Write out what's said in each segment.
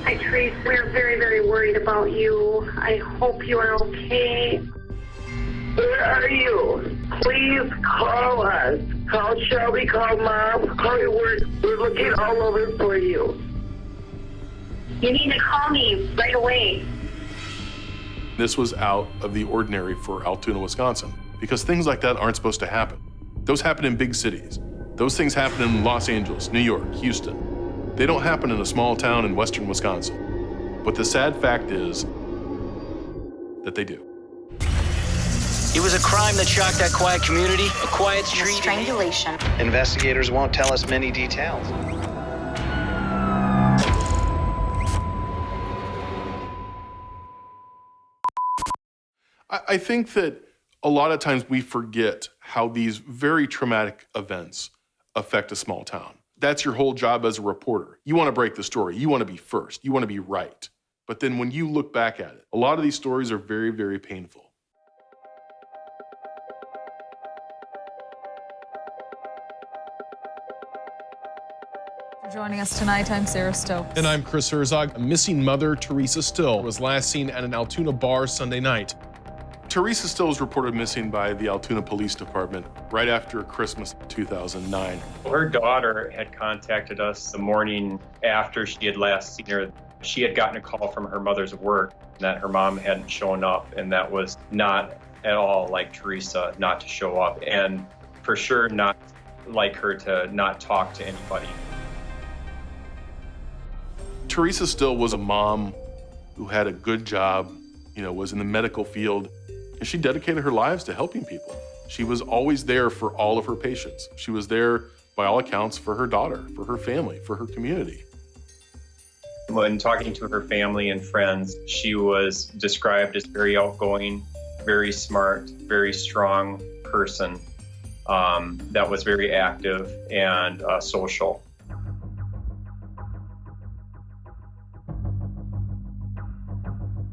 Hi, Therese. We're very, very worried about you. I hope you are okay. Where are you? Please call us. Call Shelby, call Mom, call your work. We're looking all over for you. You need to call me right away. This was out of the ordinary for Altoona, Wisconsin, because things like that aren't supposed to happen. Those happen in big cities. Those things happen in Los Angeles, New York, Houston. They don't happen in a small town in western Wisconsin. But the sad fact is that they do. It was a crime that shocked that quiet community, a quiet street. Strangulation. Investigators won't tell us many details. I think that a lot of times we forget how these very traumatic events affect a small town. That's your whole job as a reporter. You want to break the story. You want to be first. You want to be right. But then when you look back at it, a lot of these stories are very, very painful. Joining us tonight, I'm Sarah Stokes. And I'm Chris Herzog. A missing mother, Theresa Still, was last seen at an Altoona bar Sunday night. Theresa Still was reported missing by the Altoona Police Department right after Christmas 2009. Her daughter had contacted us the morning after she had last seen her. She had gotten a call from her mother's work that her mom hadn't shown up, and that was not at all like Theresa not to show up, and for sure not like her to not talk to anybody. Theresa Still was a mom who had a good job, was in the medical field, and she dedicated her lives to helping people. She was always there for all of her patients. She was there, by all accounts, for her daughter, for her family, for her community. When talking to her family and friends, she was described as very outgoing, very smart, very strong person that was very active and social.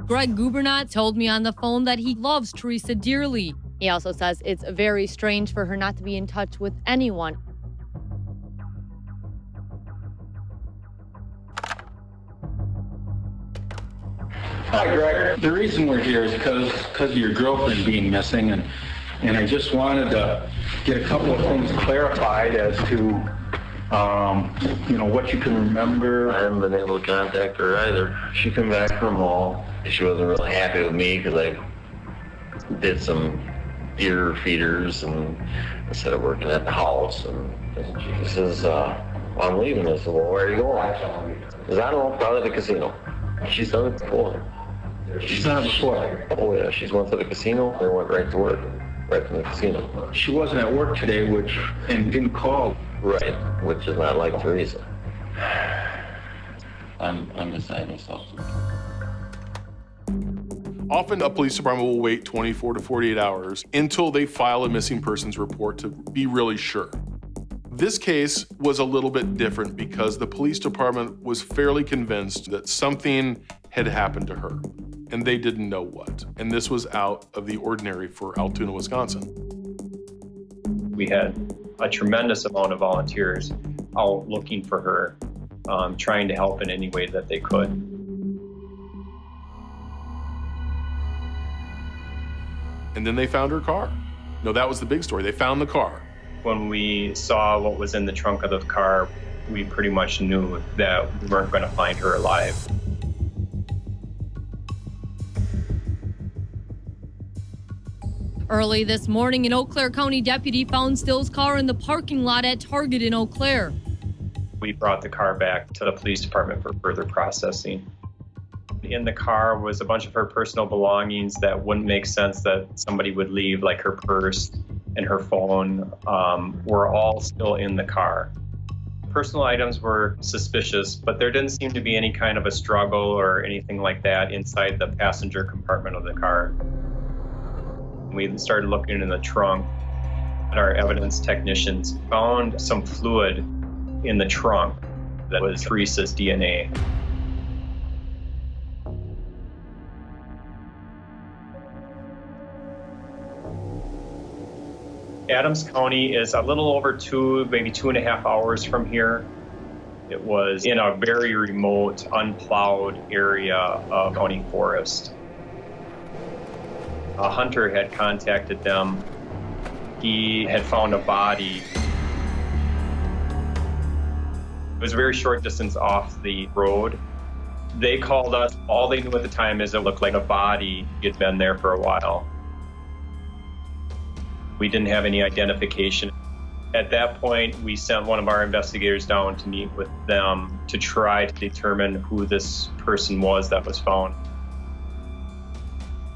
Greg Gubernat told me on the phone that he loves Theresa dearly. He also says it's very strange for her not to be in touch with anyone. Hi, Greg. The reason we're here is because of your girlfriend being missing, and I just wanted to get a couple of things clarified as to what you can remember. I haven't been able to contact her either. She came back from home. She wasn't really happy with me because I did some deer feeders and instead of working at the house. And she says, I'm leaving. I said, well, where are you going? She says, I don't know, probably the casino. She's done it before. She's done it before? Oh, yeah. She's went to the casino and went right to work, right from the casino. She wasn't at work today, and didn't call. Right, which is not like Theresa. I'm beside myself. Often a police department will wait 24 to 48 hours until they file a missing persons report to be really sure. This case was a little bit different because the police department was fairly convinced that something had happened to her, and they didn't know what. And this was out of the ordinary for Altoona, Wisconsin. We had a tremendous amount of volunteers out looking for her, trying to help in any way that they could. And then they found her car. No, that was the big story. They found the car. When we saw what was in the trunk of the car, we pretty much knew that we weren't going to find her alive. Early this morning, an Eau Claire County deputy found Still's car in the parking lot at Target in Eau Claire. We brought the car back to the police department for further processing. In the car was a bunch of her personal belongings that wouldn't make sense that somebody would leave, like her purse and her phone, were all still in the car. Personal items were suspicious, but there didn't seem to be any kind of a struggle or anything like that inside the passenger compartment of the car. We started looking in the trunk, and our evidence technicians found some fluid in the trunk that was Theresa's DNA. Adams County is a little over maybe 2.5 hours from here. It was in a very remote, unplowed area of county forest. A hunter had contacted them. He had found a body. It was a very short distance off the road. They called us. All they knew at the time is it looked like a body had been there for a while. We didn't have any identification. At that point, we sent one of our investigators down to meet with them to try to determine who this person was that was found.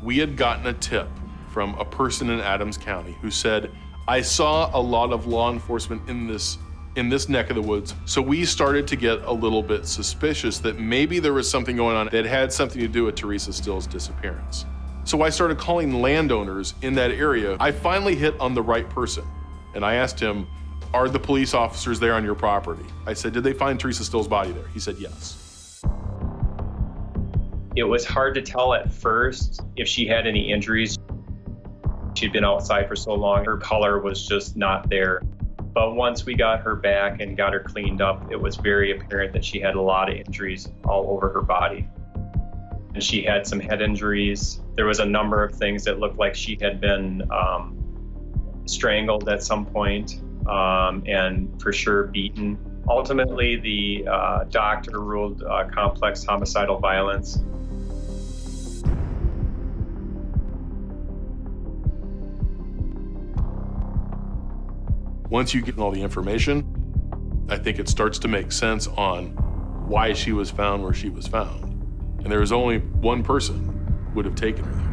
We had gotten a tip from a person in Adams County who said, I saw a lot of law enforcement in this neck of the woods. So we started to get a little bit suspicious that maybe there was something going on that had something to do with Theresa Still's disappearance. So I started calling landowners in that area. I finally hit on the right person. And I asked him, are the police officers there on your property? I said, did they find Theresa Still's body there? He said, yes. It was hard to tell at first if she had any injuries. She'd been outside for so long, her color was just not there. But once we got her back and got her cleaned up, it was very apparent that she had a lot of injuries all over her body. And she had some head injuries. There was a number of things that looked like she had been strangled at some point, and for sure beaten. Ultimately, the doctor ruled complex homicidal violence. Once you get all the information, I think it starts to make sense on why she was found where she was found. And there was only one person who would have taken her there.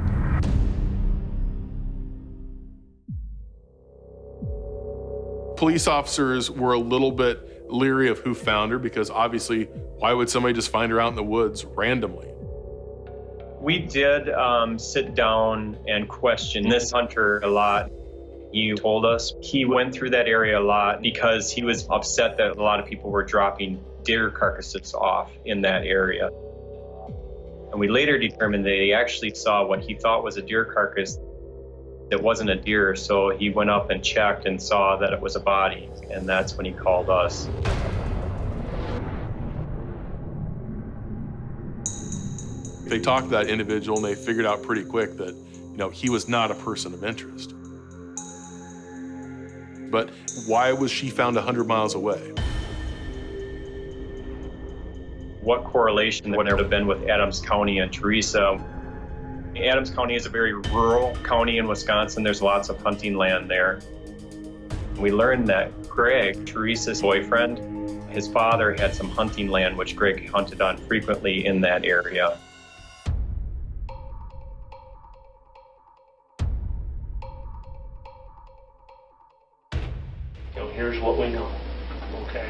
Police officers were a little bit leery of who found her because obviously, why would somebody just find her out in the woods randomly? We did sit down and question this hunter a lot. He told us he went through that area a lot because he was upset that a lot of people were dropping deer carcasses off in that area. And we later determined that he actually saw what he thought was a deer carcass that wasn't a deer, so he went up and checked and saw that it was a body, and that's when he called us. They talked to that individual and they figured out pretty quick that, he was not a person of interest. But why was she found 100 miles away? What correlation would there have been with Adams County and Theresa? Adams County is a very rural county in Wisconsin. There's lots of hunting land there. We learned that Greg, Theresa's boyfriend, his father had some hunting land which Greg hunted on frequently in that area. Here's what we know, okay?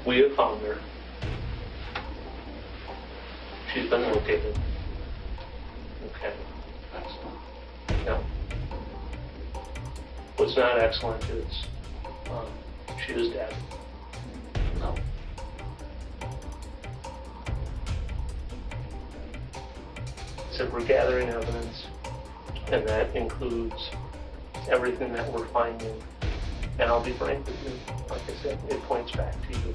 We have found her. She's been located. Okay. Excellent. No. What's not excellent is she is dead. No. So we're gathering evidence, and that includes everything that we're finding. And I'll be frank with you, like I said, it points back to you.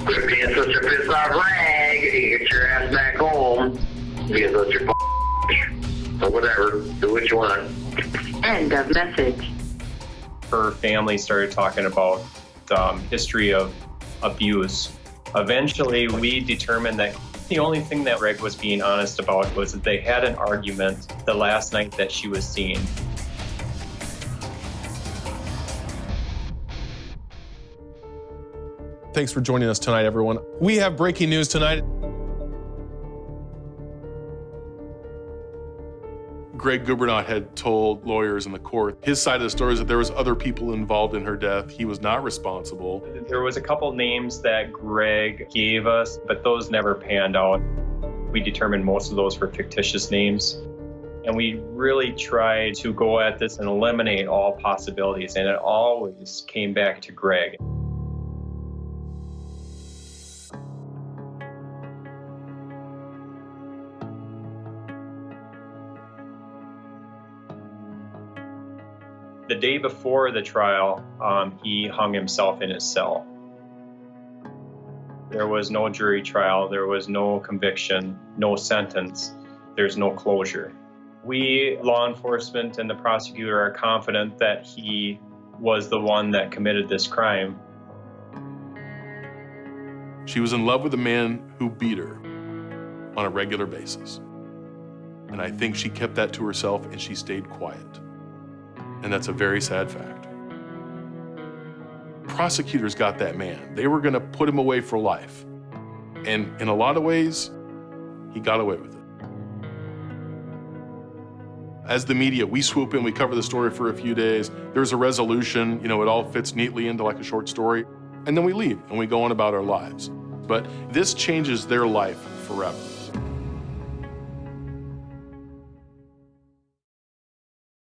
Quit being such a pissed off rag and get your ass back home. Being such a or whatever. Do what you want. End of message. Her family started talking about history of abuse. Eventually, we determined that the only thing that Greg was being honest about was that they had an argument the last night that she was seen. Thanks for joining us tonight, everyone. We have breaking news tonight. Greg Gubernat had told lawyers in the court, his side of the story is that there was other people involved in her death. He was not responsible. There was a couple names that Greg gave us, but those never panned out. We determined most of those were fictitious names. And we really tried to go at this and eliminate all possibilities, and it always came back to Greg. The day before the trial, he hung himself in his cell. There was no jury trial, there was no conviction, no sentence, there's no closure. We, law enforcement and the prosecutor, are confident that he was the one that committed this crime. She was in love with a man who beat her on a regular basis. And I think she kept that to herself and she stayed quiet. And that's a very sad fact. Prosecutors got that man. They were gonna put him away for life. And in a lot of ways, he got away with it. As the media, we swoop in, we cover the story for a few days. There's a resolution, it all fits neatly into like a short story. And then we leave and we go on about our lives. But this changes their life forever.